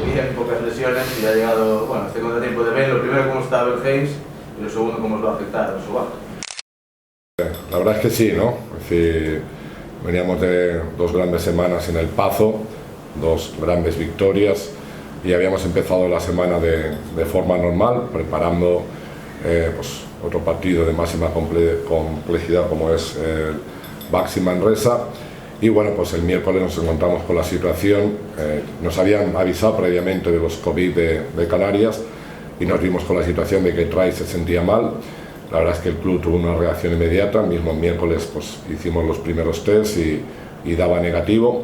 Bien, pocas lesiones y ha llegado, bueno, este contratiempo de Bale. Lo primero, cómo está Abel Hayes, y lo segundo, cómo os va a afectar a su baja. La verdad es que sí, ¿no? Es decir, veníamos de 2 grandes semanas en El Pazo, 2 grandes victorias, y habíamos empezado la semana de forma normal, preparando pues, otro partido de máxima complejidad como es el Baxi Manresa. Y bueno, pues el miércoles nos encontramos con la situación, nos habían avisado previamente de los COVID de Canarias y nos vimos con la situación de que Trai se sentía mal. La verdad es que el club tuvo una reacción inmediata, el mismo miércoles pues, hicimos los primeros tests y daba negativo.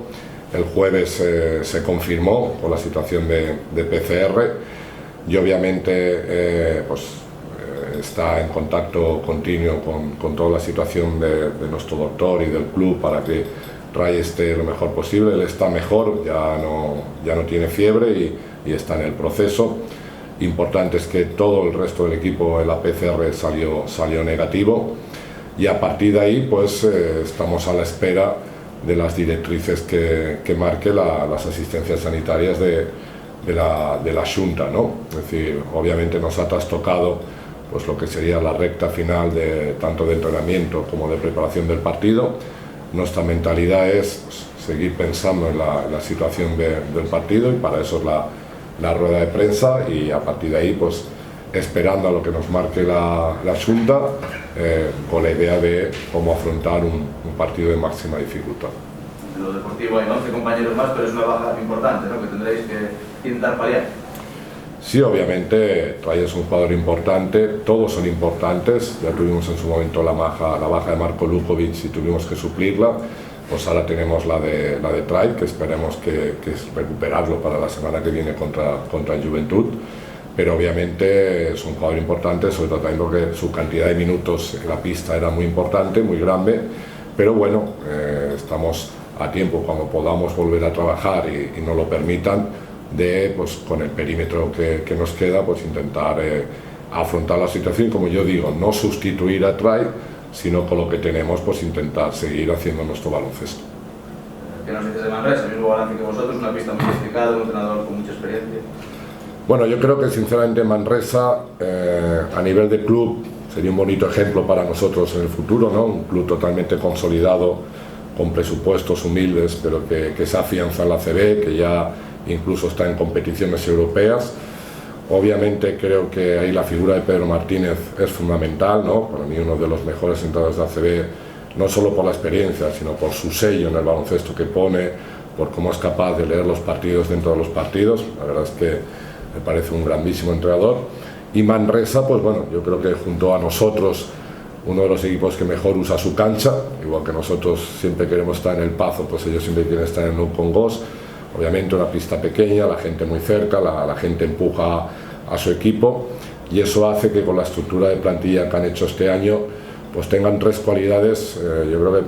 El jueves se confirmó con la situación de PCR y obviamente está en contacto continuo con toda la situación de nuestro doctor y del club para que Trai esté lo mejor posible. Él está mejor, ya no tiene fiebre y está en el proceso. Importante es que todo el resto del equipo en la PCR salió negativo y a partir de ahí pues estamos a la espera de las directrices que marque las asistencias sanitarias de la Xunta, ¿no? Es decir, obviamente nos ha trastocado pues lo que sería la recta final tanto de entrenamiento como de preparación del partido. Nuestra mentalidad es pues, seguir pensando en la situación del partido y para eso es la rueda de prensa y a partir de ahí pues esperando a lo que nos marque la Xunta con la idea de cómo afrontar un partido de máxima dificultad. En lo deportivo hay 11 compañeros más, pero es una baja importante, ¿no?, que tendréis que intentar paliar. Sí, obviamente Trai es un jugador importante, todos son importantes, ya tuvimos en su momento la baja de Marko Lukovic y tuvimos que suplirla, pues ahora tenemos la de Trai, que esperemos que es recuperarlo para la semana que viene contra Juventud, pero obviamente es un jugador importante, sobre todo también porque su cantidad de minutos en la pista era muy importante, muy grande, pero bueno, estamos a tiempo cuando podamos volver a trabajar y nos lo permitan, de pues con el perímetro que nos queda pues intentar afrontar la situación, como yo digo, no sustituir a Trai, sino con lo que tenemos pues intentar seguir haciendo nuestro baloncesto. ¿Qué nos dices de Manresa? El mismo balance que vosotros, una pista muy complicada, un entrenador con mucha experiencia. Bueno, yo creo que sinceramente Manresa a nivel de club sería un bonito ejemplo para nosotros en el futuro, ¿no? Un club totalmente consolidado, con presupuestos humildes, pero que se afianza en la ACB, que ya incluso está en competiciones europeas. Obviamente creo que ahí la figura de Pedro Martínez es fundamental, ¿no? Para mí uno de los mejores entrenadores de ACB, no solo por la experiencia, sino por su sello en el baloncesto que pone, por cómo es capaz de leer los partidos dentro de los partidos. La verdad es que me parece un grandísimo entrenador. Y Manresa, pues bueno, yo creo que junto a nosotros, uno de los equipos que mejor usa su cancha, igual que nosotros siempre queremos estar en El Pazo, pues ellos siempre quieren estar en Nou Congost. Obviamente una pista pequeña, la gente muy cerca, la gente empuja a su equipo y eso hace que con la estructura de plantilla que han hecho este año pues tengan 3 cualidades, yo creo que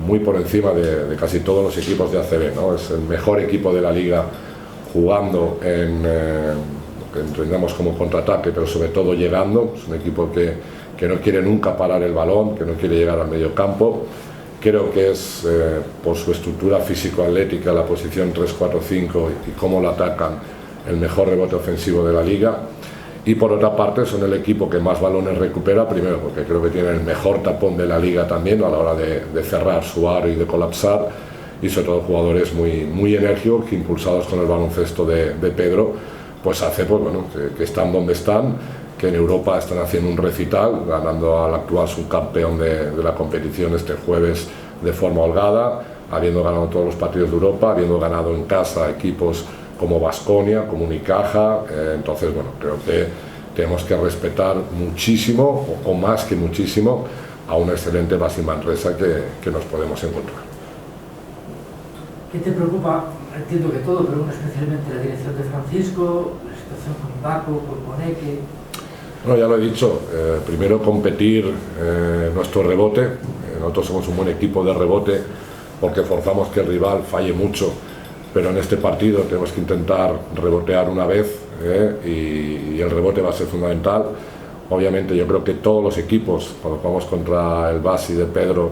muy por encima de casi todos los equipos de ACB, ¿no? Es el mejor equipo de la liga jugando en lo que entendamos como contraataque, pero sobre todo llegando. Es un equipo que no quiere nunca parar el balón, que no quiere llegar al medio campo. Creo que es por su estructura físico-atlética, la posición 3-4-5 y cómo lo atacan, el mejor rebote ofensivo de la liga. Y por otra parte son el equipo que más balones recupera, primero porque creo que tiene el mejor tapón de la liga también a la hora de cerrar su aro y de colapsar, y sobre todo jugadores muy enérgicos que, impulsados con el baloncesto de Pedro, pues hace pues, bueno, que están donde están, que en Europa están haciendo un recital, ganando al actual subcampeón de la competición este jueves de forma holgada, habiendo ganado todos los partidos de Europa, habiendo ganado en casa equipos como Baskonia, como Unicaja. Entonces, bueno, creo que tenemos que respetar muchísimo, o más que muchísimo, a un excelente Baxi Manresa que nos podemos encontrar. ¿Qué te preocupa? Entiendo que todo, pero especialmente la dirección de Francisco, la situación con Baco, con Boneque. Bueno, ya lo he dicho, primero competir nuestro rebote. Nosotros somos un buen equipo de rebote porque forzamos que el rival falle mucho, pero en este partido tenemos que intentar rebotear una vez y el rebote va a ser fundamental. Obviamente yo creo que todos los equipos, cuando jugamos contra el Baxi de Pedro,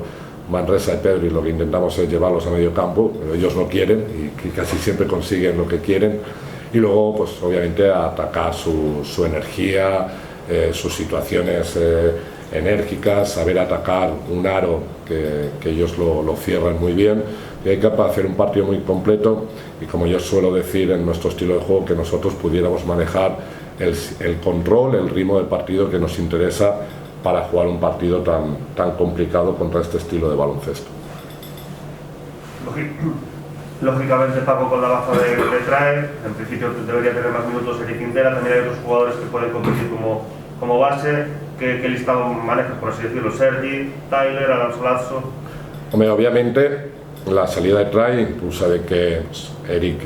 Manresa y Pedri lo que intentamos es llevarlos a medio campo, pero ellos no quieren y casi siempre consiguen lo que quieren. Y luego, pues obviamente, atacar su energía, sus situaciones enérgicas, saber atacar un aro que ellos lo cierran muy bien. Y hay que hacer un partido muy completo y, como yo suelo decir en nuestro estilo de juego, que nosotros pudiéramos manejar el control, el ritmo del partido que nos interesa para jugar un partido tan complicado contra este estilo de baloncesto. Lógicamente, Paco, con la baja de Trae, en principio debería tener más minutos Eric Quintela. También hay otros jugadores que pueden competir como base. ¿Qué listado manejas, por así decirlo? Sergi, Tyler, Adam Solazzo. Hombre, obviamente la salida de Trae impulsa de que Eric,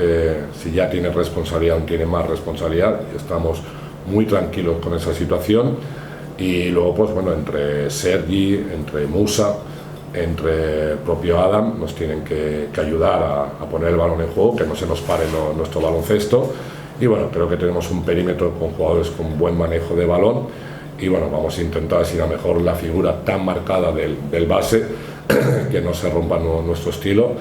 si ya tiene responsabilidad, tiene más responsabilidad, y estamos muy tranquilos con esa situación. Y luego, pues bueno, entre Sergi, entre Musa, entre el propio Adam, nos tienen que ayudar a poner el balón en juego, que no se nos pare nuestro baloncesto. Y bueno, creo que tenemos un perímetro con jugadores con buen manejo de balón. Y bueno, vamos a intentar, si a lo mejor la figura tan marcada del base, que no se rompa nuestro estilo.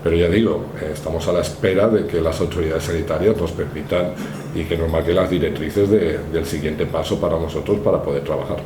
Pero ya digo, estamos a la espera de que las autoridades sanitarias nos permitan y que nos marquen las directrices del siguiente paso para nosotros para poder trabajar.